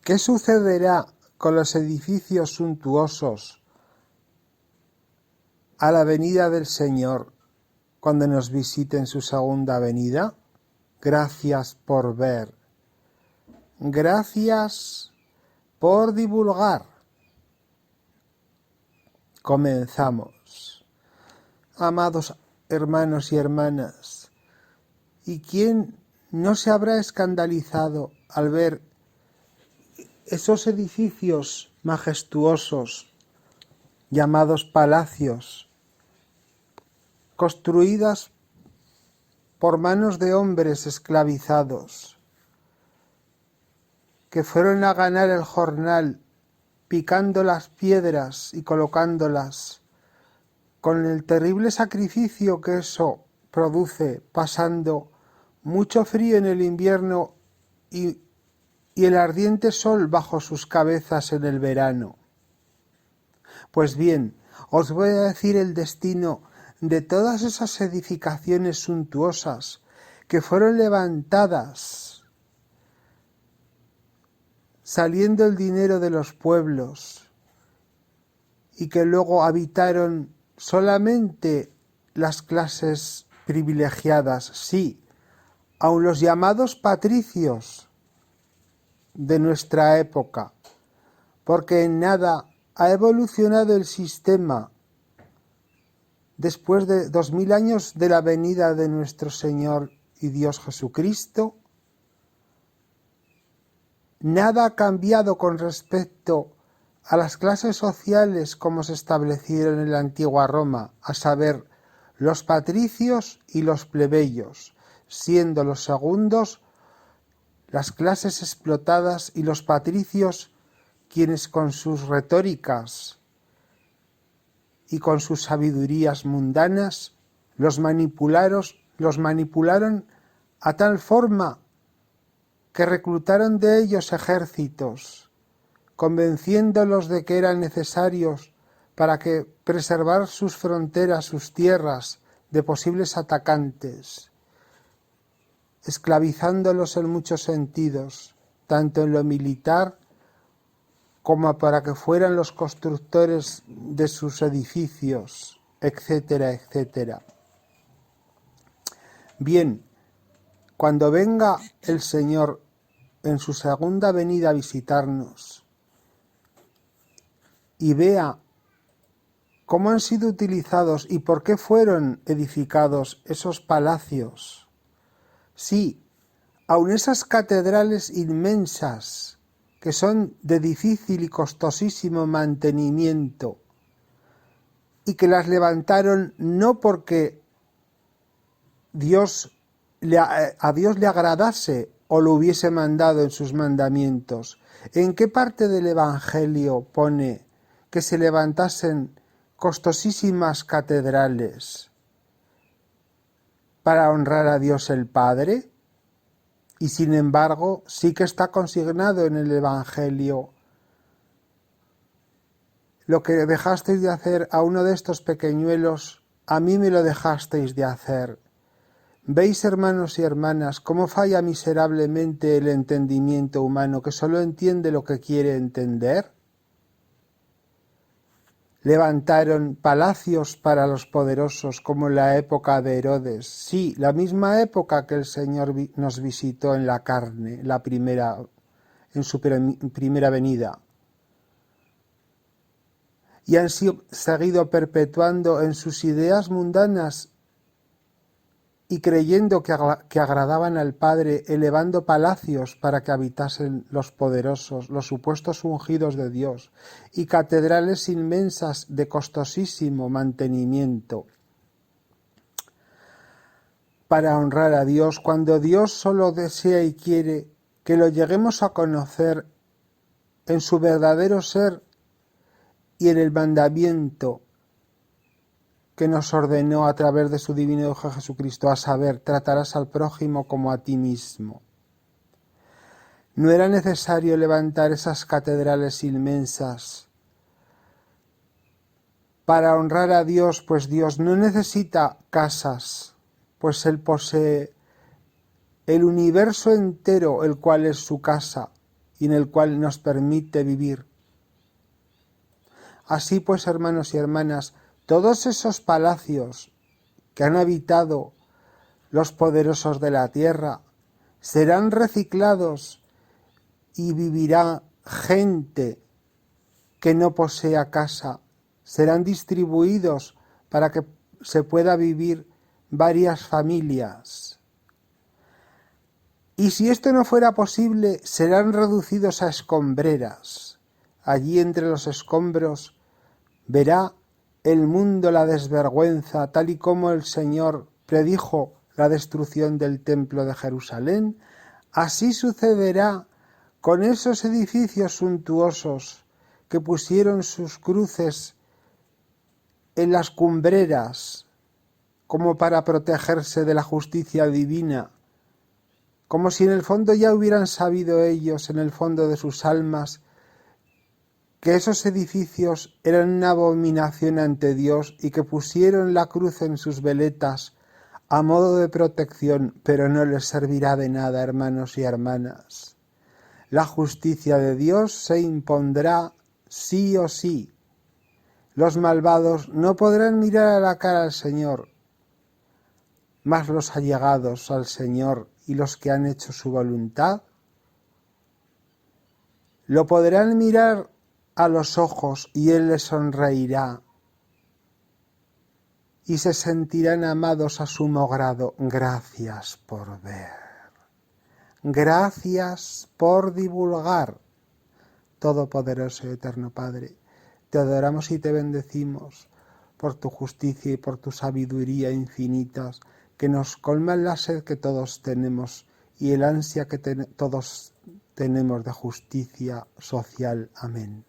¿Qué sucederá con los edificios suntuosos a la venida del Señor cuando nos visite en su segunda venida? Gracias por ver. Gracias por divulgar. Comenzamos. Amados hermanos y hermanas, ¿y quién no se habrá escandalizado al ver esos edificios majestuosos llamados palacios, construidas por manos de hombres esclavizados, que fueron a ganar el jornal picando las piedras y colocándolas, con el terrible sacrificio que eso produce, pasando mucho frío en el invierno y el ardiente sol bajo sus cabezas en el verano? Pues bien, os voy a decir el destino de todas esas edificaciones suntuosas que fueron levantadas saliendo el dinero de los pueblos y que luego habitaron solamente las clases privilegiadas, sí, aun los llamados patricios de nuestra época, porque en nada ha evolucionado el sistema después de 2000 años de la venida de nuestro Señor y Dios Jesucristo. Nada ha cambiado con respecto a las clases sociales como se establecieron en la antigua Roma, a saber, los patricios y los plebeyos, siendo los segundos las clases explotadas y los patricios quienes con sus retóricas y con sus sabidurías mundanas los manipularon a tal forma que reclutaron de ellos ejércitos, convenciéndolos de que eran necesarios para que preservar sus fronteras, sus tierras, de posibles atacantes, esclavizándolos en muchos sentidos, tanto en lo militar como para que fueran los constructores de sus edificios, etcétera, etcétera. Bien, cuando venga el Señor en su segunda venida a visitarnos y vea cómo han sido utilizados y por qué fueron edificados esos palacios, sí, aun esas catedrales inmensas que son de difícil y costosísimo mantenimiento y que las levantaron no porque a Dios le agradase o lo hubiese mandado en sus mandamientos. ¿En qué parte del Evangelio pone que se levantasen costosísimas catedrales para honrar a Dios el Padre? Y sin embargo, sí que está consignado en el Evangelio: lo que dejasteis de hacer a uno de estos pequeñuelos, a mí me lo dejasteis de hacer. ¿Veis, hermanos y hermanas, cómo falla miserablemente el entendimiento humano, que solo entiende lo que quiere entender? Levantaron palacios para los poderosos, como en la época de Herodes. Sí, la misma época que el Señor nos visitó en la carne, en su primera venida. Y han seguido perpetuando en sus ideas mundanas y creyendo que agradaban al Padre, elevando palacios para que habitasen los poderosos, los supuestos ungidos de Dios, y catedrales inmensas de costosísimo mantenimiento, para honrar a Dios, cuando Dios solo desea y quiere que lo lleguemos a conocer en su verdadero ser y en el mandamiento que nos ordenó a través de su divino Hijo Jesucristo, a saber, tratarás al prójimo como a ti mismo. No era necesario levantar esas catedrales inmensas para honrar a Dios, pues Dios no necesita casas, pues Él posee el universo entero, el cual es su casa, y en el cual nos permite vivir. Así pues, hermanos y hermanas, todos esos palacios que han habitado los poderosos de la tierra serán reciclados y vivirá gente que no posea casa, serán distribuidos para que se pueda vivir varias familias. Y si esto no fuera posible, serán reducidos a escombreras. Allí entre los escombros verá el mundo la desvergüenza, tal y como el Señor predijo la destrucción del templo de Jerusalén. Así sucederá con esos edificios suntuosos que pusieron sus cruces en las cumbreras como para protegerse de la justicia divina, como si en el fondo ya hubieran sabido ellos, en el fondo de sus almas, que esos edificios eran una abominación ante Dios y que pusieron la cruz en sus veletas a modo de protección, pero no les servirá de nada, hermanos y hermanas. La justicia de Dios se impondrá sí o sí. Los malvados no podrán mirar a la cara al Señor, mas los allegados al Señor y los que han hecho su voluntad lo podrán mirar a los ojos y Él les sonreirá y se sentirán amados a sumo grado. Gracias por ver, gracias por divulgar. Todopoderoso y eterno Padre, te adoramos y te bendecimos por tu justicia y por tu sabiduría infinitas, que nos colman la sed que todos tenemos y el ansia que todos tenemos de justicia social. Amén.